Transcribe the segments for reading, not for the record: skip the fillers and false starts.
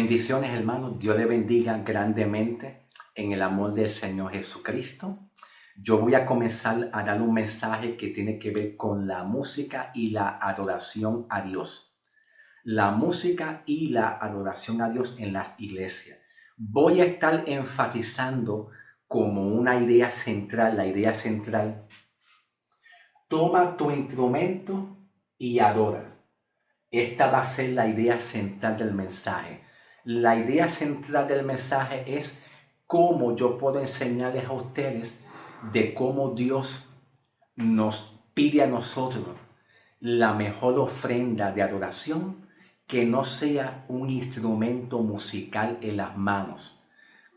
Bendiciones, hermanos. Dios le bendiga grandemente en el amor del Señor Jesucristo. Yo voy a comenzar a dar un mensaje que tiene que ver con la música y la adoración a Dios. La música y la adoración a Dios en las iglesias. Voy a estar enfatizando como una idea central, la idea central. Toma tu instrumento y adora. Esta va a ser la idea central del mensaje. La idea central del mensaje es cómo yo puedo enseñarles a ustedes de cómo Dios nos pide a nosotros la mejor ofrenda de adoración que no sea un instrumento musical en las manos,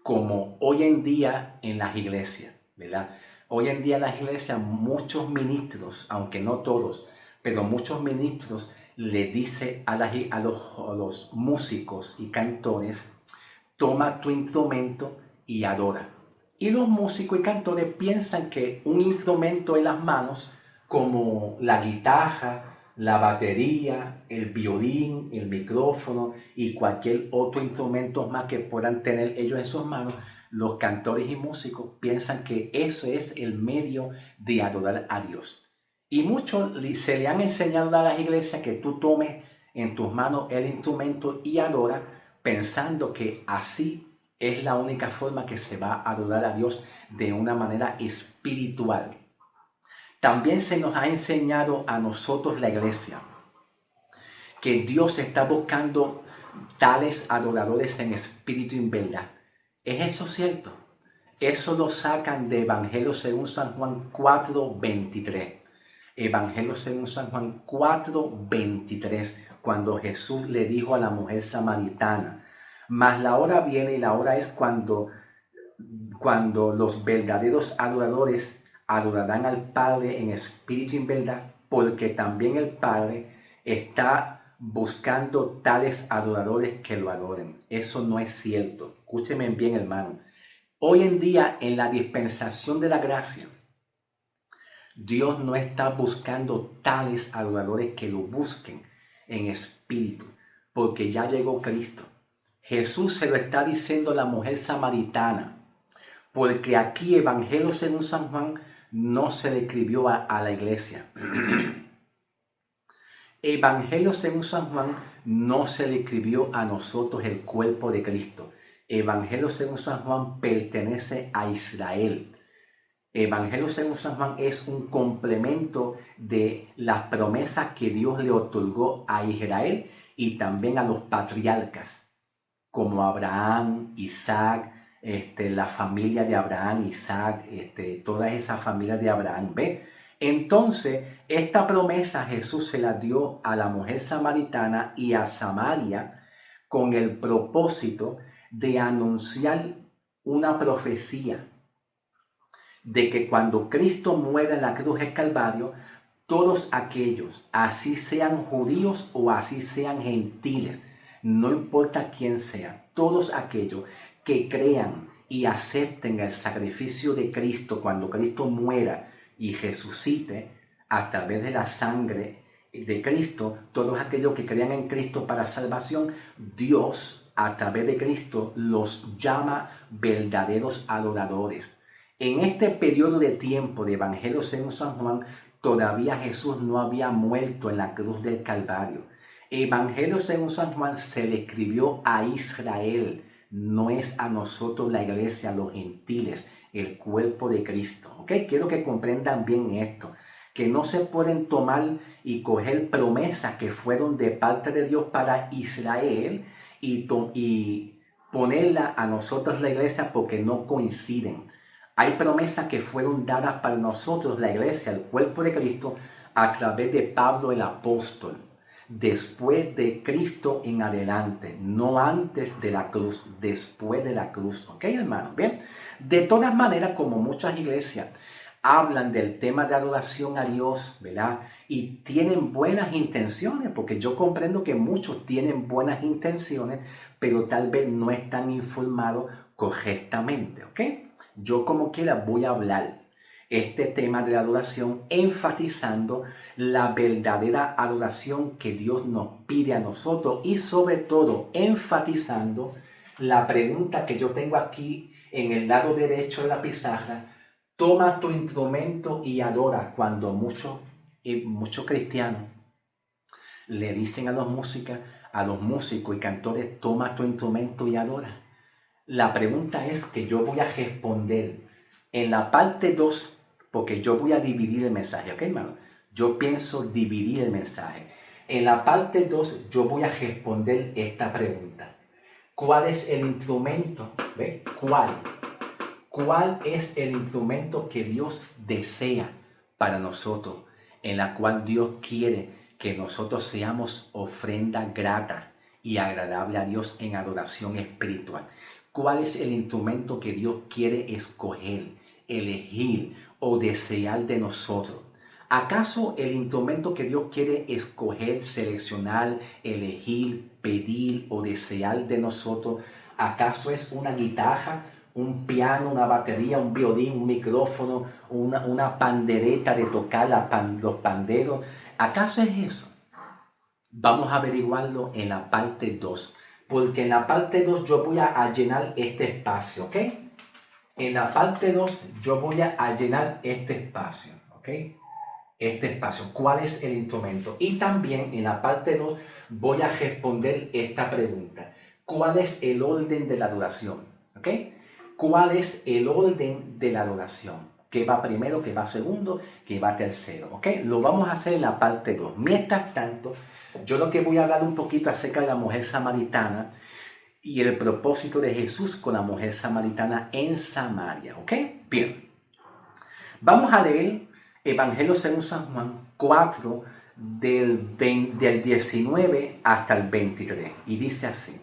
como hoy en día en las iglesias, ¿verdad? Hoy en día en las iglesias muchos ministros, aunque no todos, pero muchos ministros le dicen a los músicos y cantores, toma tu instrumento y adora. Y los músicos y cantores piensan que un instrumento en las manos, como la guitarra, la batería, el violín, el micrófono y cualquier otro instrumento más que puedan tener ellos en sus manos, los cantores y músicos piensan que eso es el medio de adorar a Dios. Y muchos se le han enseñado a las iglesias que tú tomes en tus manos el instrumento y adora, pensando que así es la única forma que se va a adorar a Dios de una manera espiritual. También se nos ha enseñado a nosotros, la iglesia, que Dios está buscando tales adoradores en espíritu y en verdad. ¿Es eso cierto? Eso lo sacan de Evangelio según San Juan 4:23. Evangelio según San Juan 4:23, cuando Jesús le dijo a la mujer samaritana, mas la hora viene y la hora es cuando los verdaderos adoradores adorarán al Padre en espíritu y en verdad, porque también el Padre está buscando tales adoradores que lo adoren. Eso no es cierto. Escúcheme bien, hermano. Hoy en día, en la dispensación de la gracia, Dios no está buscando tales adoradores que lo busquen en espíritu, porque ya llegó Cristo. Jesús se lo está diciendo a la mujer samaritana, porque aquí Evangelio según San Juan no se le escribió a la iglesia. Evangelio según San Juan no se le escribió a nosotros, el cuerpo de Cristo. Evangelio según San Juan pertenece a Israel. Evangelio según San Juan es un complemento de las promesas que Dios le otorgó a Israel y también a los patriarcas, como Abraham, Isaac, la familia de Abraham, Isaac, toda esa familia de Abraham, ¿ve? Entonces, esta promesa Jesús se la dio a la mujer samaritana y a Samaria con el propósito de anunciar una profecía de que cuando Cristo muera en la cruz del Calvario, todos aquellos, así sean judíos o así sean gentiles, no importa quién sea, todos aquellos que crean y acepten el sacrificio de Cristo cuando Cristo muera y resucite a través de la sangre de Cristo, todos aquellos que crean en Cristo para salvación, Dios a través de Cristo los llama verdaderos adoradores. En este periodo de tiempo de Evangelio según San Juan, todavía Jesús no había muerto en la cruz del Calvario. Evangelio según San Juan se le escribió a Israel, no es a nosotros la iglesia, los gentiles, el cuerpo de Cristo. ¿Ok? Quiero que comprendan bien esto, que no se pueden tomar y coger promesas que fueron de parte de Dios para Israel y ponerla a nosotros la iglesia porque no coinciden. Hay promesas que fueron dadas para nosotros, la iglesia, el cuerpo de Cristo, a través de Pablo el apóstol, después de Cristo en adelante, no antes de la cruz, después de la cruz. ¿Ok, hermano? Bien, de todas maneras, como muchas iglesias hablan del tema de adoración a Dios, ¿verdad? Y tienen buenas intenciones, porque yo comprendo que muchos tienen buenas intenciones, pero tal vez no están informados correctamente, ¿ok? Yo como quiera voy a hablar. este tema de la adoración, enfatizando la verdadera adoración que Dios nos pide a nosotros y sobre todo enfatizando la pregunta que yo tengo aquí en el lado derecho de la pizarra: toma tu instrumento y adora, cuando muchos cristianos le dicen a los músicos y cantores: toma tu instrumento y adora. La pregunta es que yo voy a responder en la parte 2, porque yo voy a dividir el mensaje, ¿ok, hermano? Yo pienso dividir el mensaje. En la parte 2 yo voy a responder esta pregunta: ¿cuál es el instrumento? ¿Ve? ¿Cuál es el instrumento que Dios desea para nosotros? En la cual Dios quiere que nosotros seamos ofrenda grata y agradable a Dios en adoración espiritual. ¿Cuál es el instrumento que Dios quiere escoger, elegir o desear de nosotros? ¿Acaso el instrumento que Dios quiere escoger, seleccionar, elegir, pedir o desear de nosotros, acaso es una guitarra, un piano, una batería, un violín, un micrófono, una pandereta de tocar los panderos? ¿Acaso es eso? Vamos a averiguarlo en la parte 2, porque en la parte 2 yo voy a llenar este espacio, ¿ok? En la parte 2 yo voy a llenar este espacio, ¿ok? Este espacio, ¿cuál es el instrumento? Y también en la parte 2 voy a responder esta pregunta: ¿cuál es el orden de la adoración? ¿Ok? ¿Cuál es el orden de la adoración? ¿Qué va primero, qué va segundo, qué va tercero? ¿Ok? Lo vamos a hacer en la parte 2. Mientras tanto, yo lo que voy a hablar un poquito acerca de la mujer samaritana y el propósito de Jesús con la mujer samaritana en Samaria. ¿Ok? Bien. Vamos a leer Evangelio según San Juan 4, del 19 hasta el 23. Y dice así: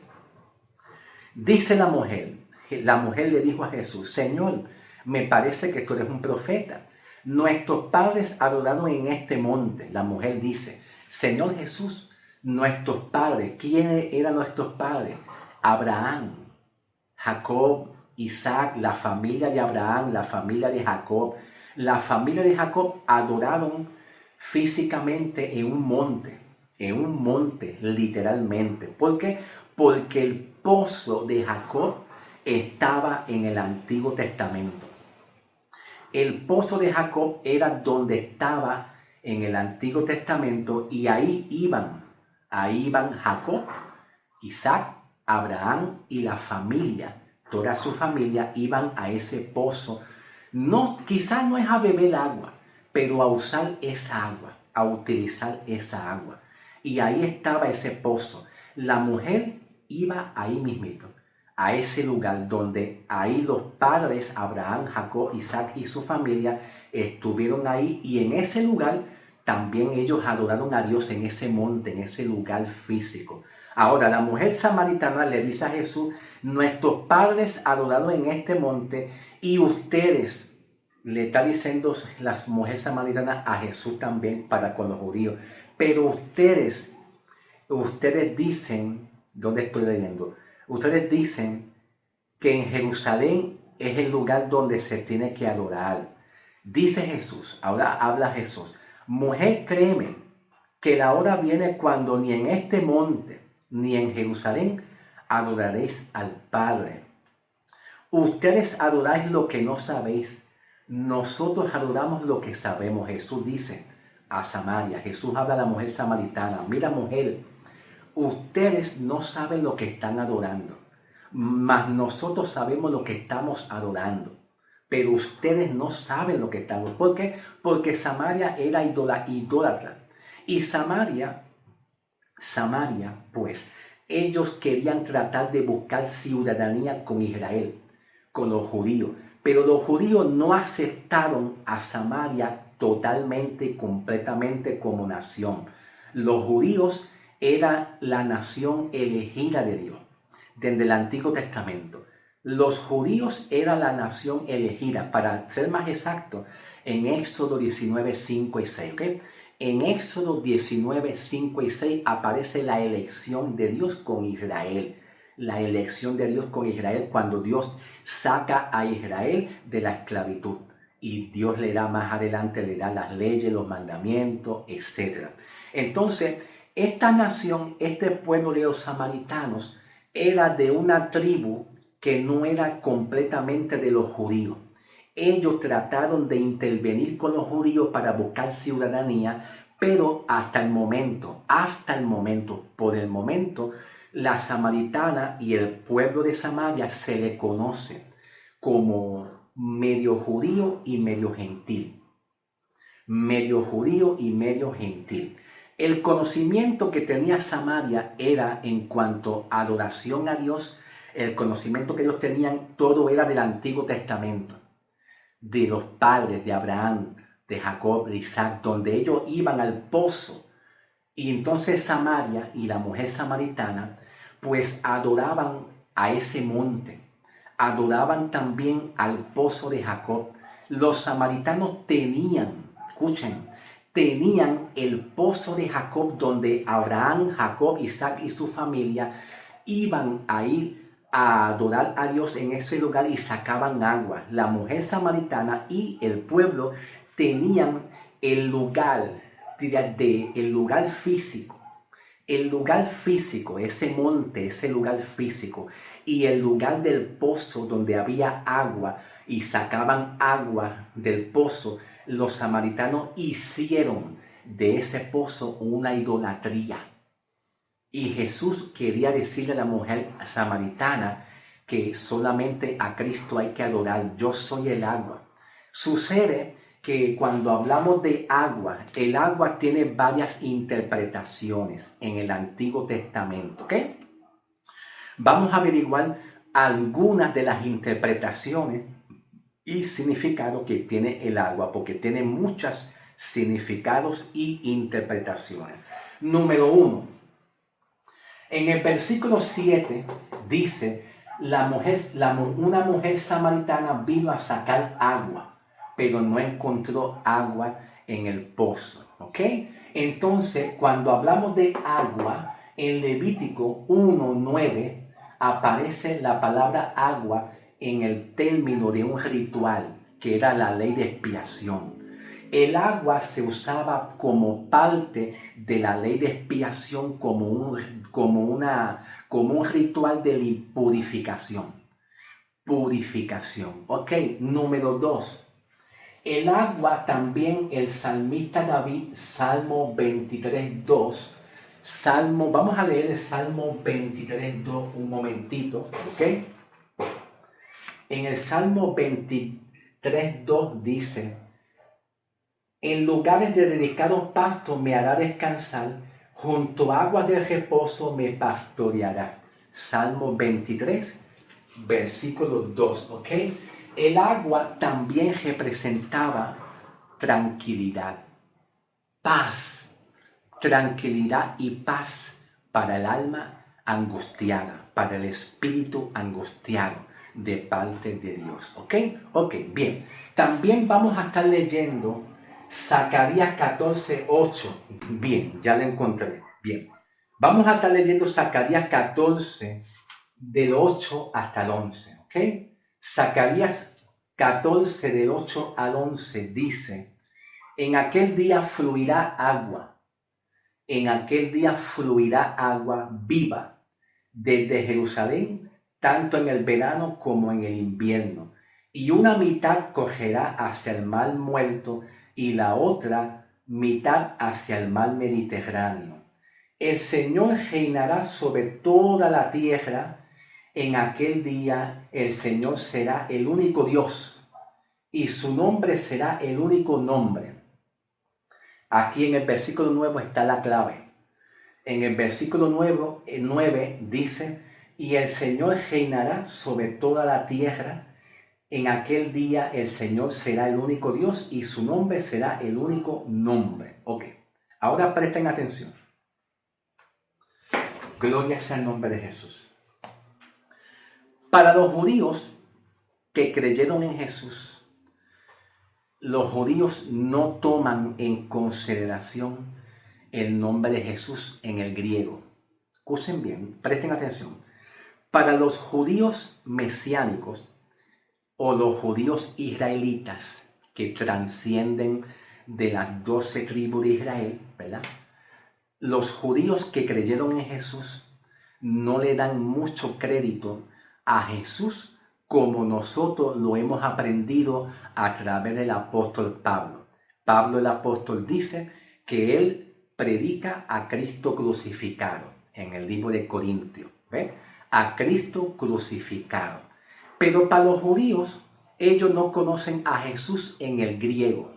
dice la mujer le dijo a Jesús: Señor, me parece que tú eres un profeta. Nuestros padres adoraron en este monte. La mujer dice: Señor Jesús, nuestros padres, ¿quiénes eran nuestros padres? Abraham, Jacob, Isaac, la familia de Abraham, la familia de Jacob. La familia de Jacob adoraron físicamente en un monte literalmente. ¿Por qué? Porque el pozo de Jacob estaba en el Antiguo Testamento. El pozo de Jacob era donde estaba en el Antiguo Testamento, y ahí iban Jacob, Isaac, Abraham y la familia, toda su familia iban a ese pozo. No, quizás no es a beber agua, pero a usar esa agua, a utilizar esa agua. Y ahí estaba ese pozo. La mujer iba ahí mismito, a ese lugar donde ahí los padres, Abraham, Jacob, Isaac y su familia, estuvieron ahí, y en ese lugar también ellos adoraron a Dios, en ese monte, en ese lugar físico. Ahora, la mujer samaritana le dice a Jesús: nuestros padres adoraron en este monte, y ustedes, le está diciendo las mujeres samaritanas a Jesús también para con los judíos, pero ustedes dicen, ¿dónde estoy leyendo? Ustedes dicen que en Jerusalén es el lugar donde se tiene que adorar. Dice Jesús, ahora habla Jesús: mujer, créeme que la hora viene cuando ni en este monte ni en Jerusalén adoraréis al Padre. Ustedes adoráis lo que no sabéis, nosotros adoramos lo que sabemos. Jesús dice a Samaria, Jesús habla a la mujer samaritana: mira, mujer, ustedes no saben lo que están adorando, mas nosotros sabemos lo que estamos adorando. Pero ustedes no saben lo que están adorando. ¿Por qué? Porque Samaria era idólatra. Y Samaria, pues, ellos querían tratar de buscar ciudadanía con Israel, con los judíos. Pero los judíos no aceptaron a Samaria totalmente y completamente como nación. Los judíos era la nación elegida de Dios desde el Antiguo Testamento. Los judíos eran la nación elegida, para ser más exacto, en Éxodo 19, 5 y 6. ¿Okay? En Éxodo 19, 5 y 6 aparece la elección de Dios con Israel. La elección de Dios con Israel cuando Dios saca a Israel de la esclavitud. y Dios le da más adelante, le da las leyes, los mandamientos, etc. Entonces, esta nación, este pueblo de los samaritanos, era de una tribu que no era completamente de los judíos. Ellos trataron de intervenir con los judíos para buscar ciudadanía, pero por el momento, la samaritana y el pueblo de Samaria se le conoce como medio judío y medio gentil. Medio judío y medio gentil. El conocimiento que tenía Samaria era en cuanto a adoración a Dios, el conocimiento que ellos tenían, todo era del Antiguo Testamento, de los padres de Abraham, de Jacob, de Isaac, donde ellos iban al pozo. Y entonces Samaria y la mujer samaritana pues adoraban a ese monte, adoraban también al pozo de Jacob. Los samaritanos tenían el pozo de Jacob donde Abraham, Jacob, Isaac y su familia iban a ir a adorar a Dios en ese lugar y sacaban agua. La mujer samaritana y el pueblo tenían el lugar físico, ese monte, ese lugar físico, y el lugar del pozo donde había agua y sacaban agua del pozo. Los samaritanos hicieron de ese pozo una idolatría. Y Jesús quería decirle a la mujer samaritana que solamente a Cristo hay que adorar. Yo soy el agua. Sucede que cuando hablamos de agua, el agua tiene varias interpretaciones en el Antiguo Testamento, ¿ok? Vamos a averiguar algunas de las interpretaciones y significados que tiene el agua, porque tiene muchos significados y interpretaciones. Número 1. En el versículo 7 dice, una mujer samaritana vino a sacar agua, pero no encontró agua en el pozo, ¿ok? Entonces, cuando hablamos de agua, en Levítico 1:9 aparece la palabra agua en el término de un ritual, que era la ley de expiación. El agua se usaba como parte de la ley de expiación, como un ritual de purificación. Purificación. Ok, número 2. El agua también, el salmista David, Salmo 23:2. Vamos a leer el Salmo 23:2 un momentito, ¿ok? En el Salmo 23:2 dice: en lugares de delicados pastos me hará descansar, junto a aguas de reposo me pastoreará. Salmo 23, versículo 2, ¿ok? El agua también representaba tranquilidad, paz, tranquilidad y paz para el alma angustiada, para el espíritu angustiado de parte de Dios, ¿ok? Ok, bien. También vamos a estar leyendo Zacarías 14:8. Bien, ya lo encontré. Bien. Vamos a estar leyendo Zacarías 14, del 8 hasta el 11. ¿Ok? Zacarías 14, del 8 al 11 dice: en aquel día fluirá agua. En aquel día fluirá agua viva desde Jerusalén, tanto en el verano como en el invierno. Y una mitad correrá hacia el mar muerto y la otra mitad hacia el mar Mediterráneo. El Señor reinará sobre toda la tierra. En aquel día el Señor será el único Dios y su nombre será el único nombre. Aquí en el versículo 9 está la clave. En el versículo 9 dice: y el Señor reinará sobre toda la tierra. En aquel día el Señor será el único Dios y su nombre será el único nombre. Ok, ahora presten atención. Gloria sea el nombre de Jesús. Para los judíos que creyeron en Jesús, los judíos no toman en consideración el nombre de Jesús en el griego. Escuchen bien, presten atención. Para los judíos mesiánicos o los judíos israelitas que trascienden de las 12 tribus de Israel, ¿verdad? Los judíos que creyeron en Jesús no le dan mucho crédito a Jesús como nosotros lo hemos aprendido a través del apóstol Pablo. Pablo el apóstol dice que él predica a Cristo crucificado en el libro de Corintios, ¿ve? A Cristo crucificado. Pero para los judíos, ellos no conocen a Jesús en el griego.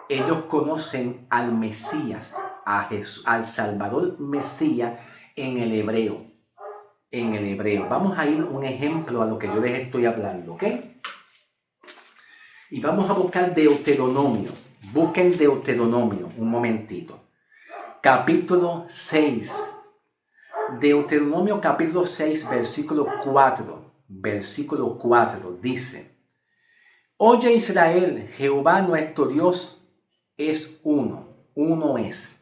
Ellos conocen al Mesías, a Jesús, al Salvador Mesías en el hebreo. En el hebreo. Vamos a ir un ejemplo a lo que yo les estoy hablando, ¿ok? Y vamos a buscar Deuteronomio. Busquen Deuteronomio un momentito. Capítulo 6. Deuteronomio capítulo 6, versículo 4. Versículo 4 dice: Oye Israel, Jehová nuestro Dios es uno es.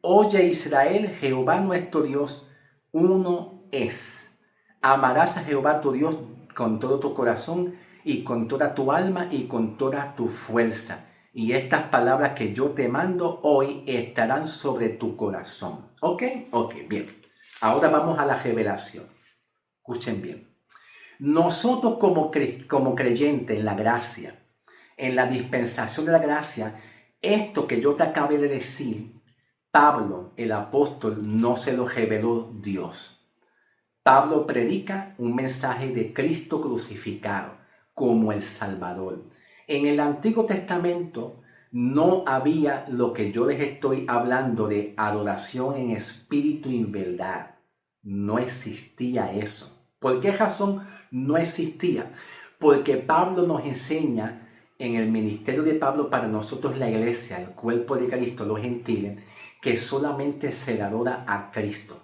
Oye Israel, Jehová nuestro Dios, uno es. Amarás a Jehová tu Dios con todo tu corazón y con toda tu alma y con toda tu fuerza. Y estas palabras que yo te mando hoy estarán sobre tu corazón. ¿Ok? Ok, bien. Ahora vamos a la revelación. Escuchen bien. Nosotros como creyentes en la gracia, en la dispensación de la gracia, esto que yo te acabé de decir, Pablo, el apóstol, no se lo reveló Dios. Pablo predica un mensaje de Cristo crucificado como el Salvador. En el Antiguo Testamento no había lo que yo les estoy hablando de adoración en espíritu y en verdad. No existía eso. ¿Por qué razón no existía? Porque Pablo nos enseña en el ministerio de Pablo para nosotros la iglesia, el cuerpo de Cristo, los gentiles, que solamente se le adora a Cristo.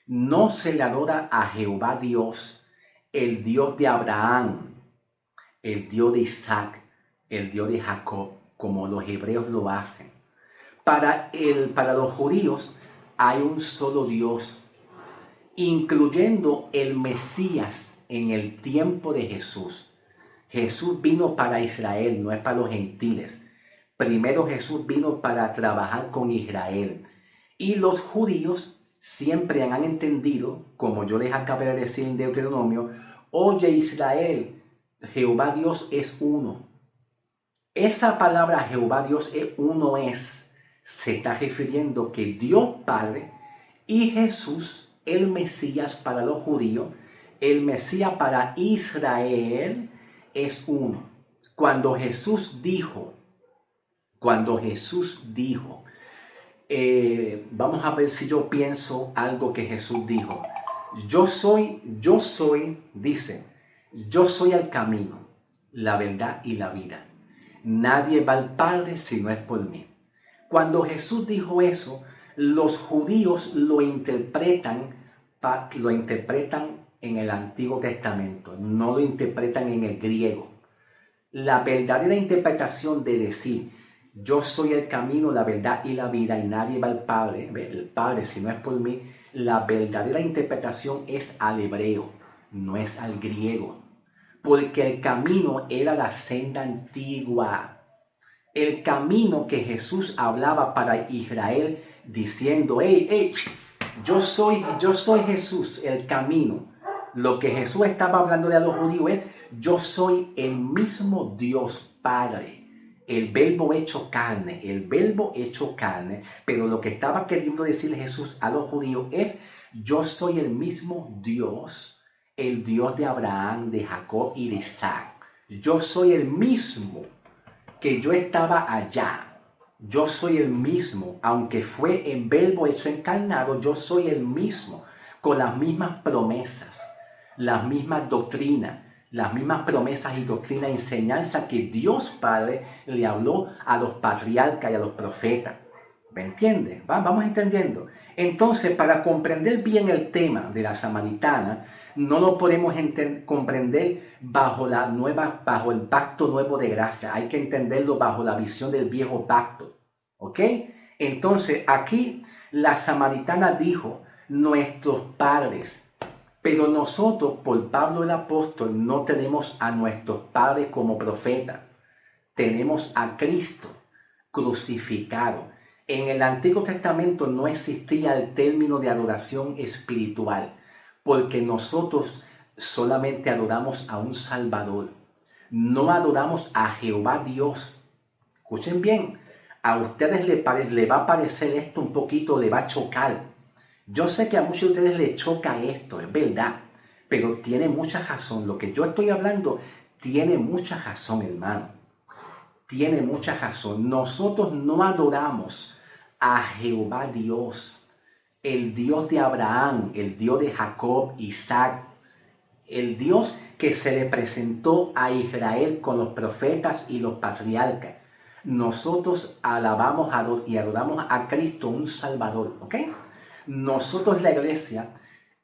No se le adora a Jehová Dios, el Dios de Abraham, el Dios de Isaac, el Dios de Jacob, como los hebreos lo hacen. Para los judíos hay un solo Dios, incluyendo el Mesías en el tiempo de Jesús. Jesús vino para Israel, no es para los gentiles. Primero Jesús vino para trabajar con Israel. Y los judíos siempre han entendido, como yo les acabé de decir en Deuteronomio, oye Israel, Jehová Dios es uno. Esa palabra Jehová Dios es uno es, se está refiriendo que Dios Padre y Jesús, el Mesías para los judíos, el Mesías para Israel es uno. Cuando Jesús dijo, vamos a ver si yo pienso algo que Jesús dijo. Yo soy, dice, yo soy el camino, la verdad y la vida. Nadie va al Padre si no es por mí. Cuando Jesús dijo eso, los judíos lo interpretan en el Antiguo Testamento, no lo interpretan en el griego. La verdadera interpretación de decir, yo soy el camino, la verdad y la vida, y nadie va al Padre, el Padre si no es por mí, la verdadera interpretación es al hebreo, no es al griego. Porque el camino era la senda antigua. El camino que Jesús hablaba para Israel diciendo, hey, yo soy Jesús, el camino. Lo que Jesús estaba hablando a los judíos es, yo soy el mismo Dios Padre, el verbo hecho carne, pero lo que estaba queriendo decir Jesús a los judíos es, yo soy el mismo Dios, el Dios de Abraham, de Jacob y de Isaac. Yo soy el mismo que yo estaba allá. Yo soy el mismo, aunque fue en verbo hecho encarnado, yo soy el mismo, con las mismas promesas, las mismas doctrinas, las mismas promesas y doctrinas y enseñanzas que Dios Padre le habló a los patriarcas y a los profetas. ¿Me entiende? Vamos entendiendo. Entonces, para comprender bien el tema de la samaritana, no lo podemos comprender bajo el pacto nuevo de gracia. Hay que entenderlo bajo la visión del viejo pacto. ¿Ok? Entonces, aquí la samaritana dijo, nuestros padres. Pero nosotros, por Pablo el apóstol, no tenemos a nuestros padres como profetas. tenemos a Cristo crucificado. En el Antiguo Testamento no existía el término de adoración espiritual, porque nosotros solamente adoramos a un Salvador. No adoramos a Jehová Dios. Escuchen bien, a ustedes le va a parecer esto un poquito, le va a chocar. Yo sé que a muchos de ustedes les choca esto, es verdad, pero tiene mucha razón. Lo que yo estoy hablando tiene mucha razón, hermano. Tiene mucha razón. Nosotros no adoramos a Jehová Dios, el Dios de Abraham, el Dios de Jacob, Isaac, el Dios que se le presentó a Israel con los profetas y los patriarcas. Nosotros alabamos y adoramos a Cristo, un Salvador, ¿ok? Nosotros, la iglesia,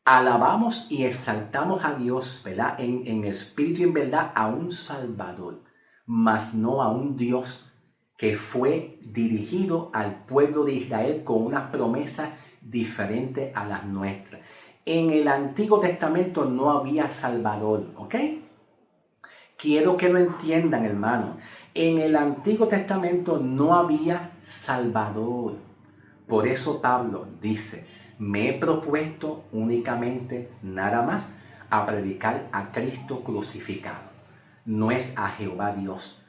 alabamos y exaltamos a Dios, ¿verdad? En espíritu y en verdad, a un Salvador, mas no a un Dios que fue dirigido al pueblo de Israel con una promesa diferente a las nuestras. En el Antiguo Testamento no había Salvador, ¿ok? Quiero que lo entiendan, hermano. En el Antiguo Testamento no había Salvador. Por eso Pablo dice, me he propuesto únicamente nada más a predicar a Cristo crucificado. No es a Jehová Dios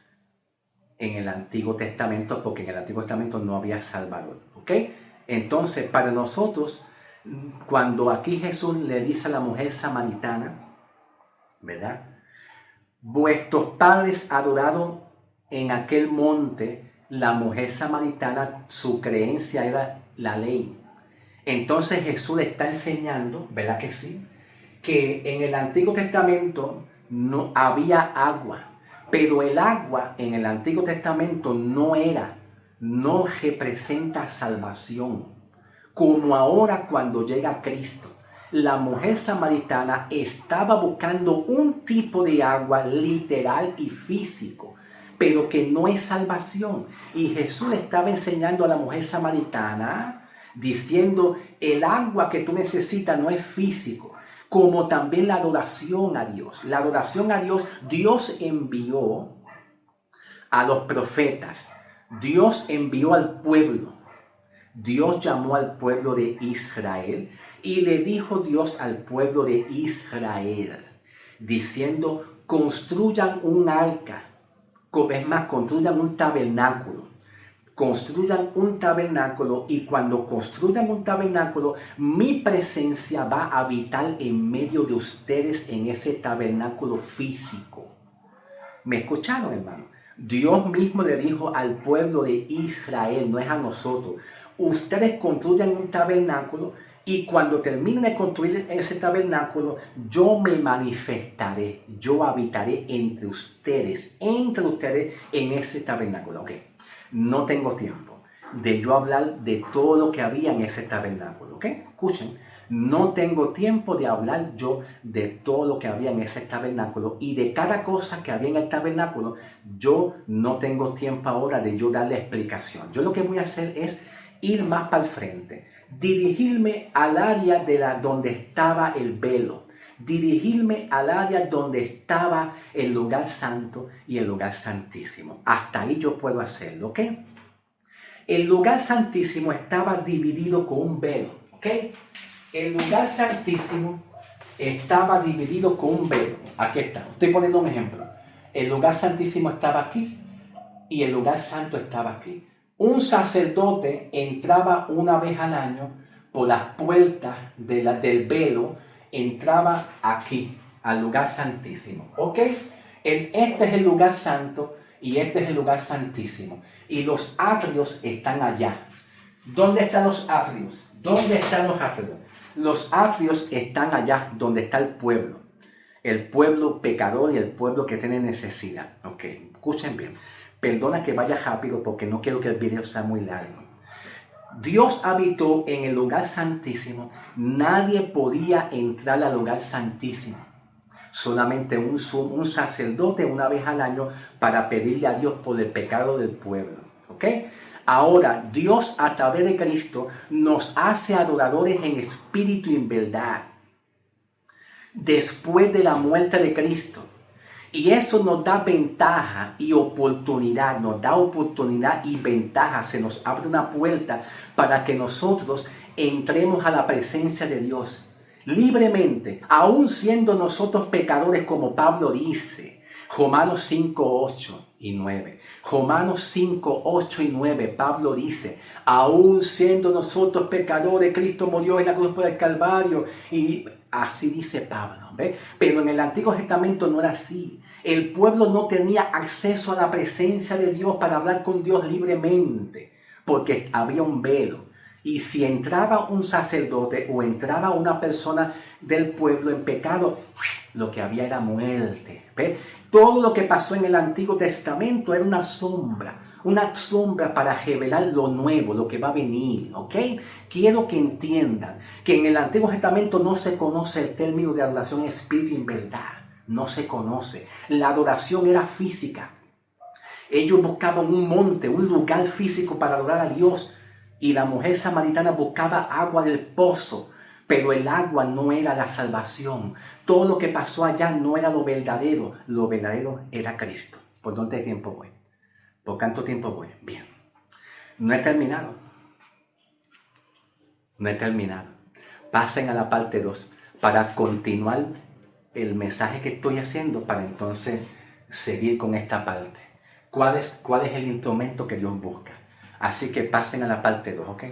en el Antiguo Testamento, porque en el Antiguo Testamento no había Salvador, ¿ok? Entonces, para nosotros, cuando aquí Jesús le dice a la mujer samaritana, ¿verdad? Vuestros padres adoraron en aquel monte. La mujer samaritana, su creencia era la ley. Entonces Jesús le está enseñando, ¿verdad que sí? Que en el Antiguo Testamento no había agua, pero el agua en el Antiguo Testamento no representa salvación. Como ahora cuando llega Cristo, la mujer samaritana estaba buscando un tipo de agua literal y físico, pero que no es salvación. Y Jesús le estaba enseñando a la mujer samaritana, diciendo, el agua que tú necesitas no es físico, como también la adoración a Dios. La adoración a Dios, Dios envió a los profetas, Dios envió al pueblo. Dios llamó al pueblo de Israel y le dijo Dios al pueblo de Israel, diciendo, construyan un arca, es más, construyan un tabernáculo. Construyan un tabernáculo y cuando construyan un tabernáculo, mi presencia va a habitar en medio de ustedes en ese tabernáculo físico. ¿Me escucharon, hermano? Dios mismo le dijo al pueblo de Israel, no es a nosotros, ustedes construyan un tabernáculo y cuando terminen de construir ese tabernáculo, yo me manifestaré, yo habitaré entre ustedes en ese tabernáculo. Ok, no tengo tiempo de yo hablar de todo lo que había en ese tabernáculo, ok, escuchen. No tengo tiempo de hablar yo de todo lo que había en ese tabernáculo y de cada cosa que había en el tabernáculo. Yo no tengo tiempo ahora de yo darle explicación. Yo lo que voy a hacer es ir más para el frente, dirigirme al área donde estaba el velo, dirigirme al área donde estaba el lugar santo y el lugar santísimo. Hasta ahí yo puedo hacerlo, ¿ok? El lugar santísimo estaba dividido con un velo, ¿ok? El lugar santísimo estaba dividido con un velo. Aquí está, estoy poniendo un ejemplo. El lugar santísimo estaba aquí y el lugar santo estaba aquí. Un sacerdote entraba una vez al año por las puertas del velo, entraba aquí, al lugar santísimo. ¿Ok? Este es el lugar santo y este es el lugar santísimo. Y los atrios están allá. ¿Dónde están los atrios? ¿Dónde están los atrios? Los atrios están allá donde está el pueblo pecador y el pueblo que tiene necesidad. Ok, escuchen bien. Perdona que vaya rápido porque no quiero que el video sea muy largo. Dios habitó en el lugar santísimo. Nadie podía entrar al lugar santísimo. Solamente un sacerdote una vez al año para pedirle a Dios por el pecado del pueblo. ¿Ok? Ahora, Dios a través de Cristo nos hace adoradores en espíritu y en verdad. Después de la muerte de Cristo Y eso nos da ventaja y oportunidad, nos da oportunidad y ventaja, se nos abre una puerta para que nosotros entremos a la presencia de Dios libremente, aun siendo nosotros pecadores, como Pablo dice, Romanos 5, 8 y 9. Romanos 5, 8 y 9, Pablo dice, aun siendo nosotros pecadores, Cristo murió en la cruz por el Calvario. Y así dice Pablo, ¿ve? Pero en el Antiguo Testamento no era así. El pueblo no tenía acceso a la presencia de Dios para hablar con Dios libremente, porque había un velo. Y si entraba un sacerdote o entraba una persona del pueblo en pecado, lo que había era muerte. ¿Ve? Todo lo que pasó en el Antiguo Testamento era una sombra para revelar lo nuevo, lo que va a venir, ¿ok? Quiero que entiendan que en el Antiguo Testamento no se conoce el término de adoración en espíritu y en verdad. No se conoce. La adoración era física. Ellos buscaban un monte, un lugar físico para adorar a Dios. Y la mujer samaritana buscaba agua del pozo, pero el agua no era la salvación. Todo lo que pasó allá no era lo verdadero era Cristo. ¿Por dónde tiempo voy? ¿Por cuánto tiempo voy? Bien. No he terminado. No he terminado. Pasen a la parte 2 para continuar el mensaje que estoy haciendo, para entonces seguir con esta parte. ¿Cuál es el instrumento que Dios busca? Así que pasen a la parte 2, ¿ok?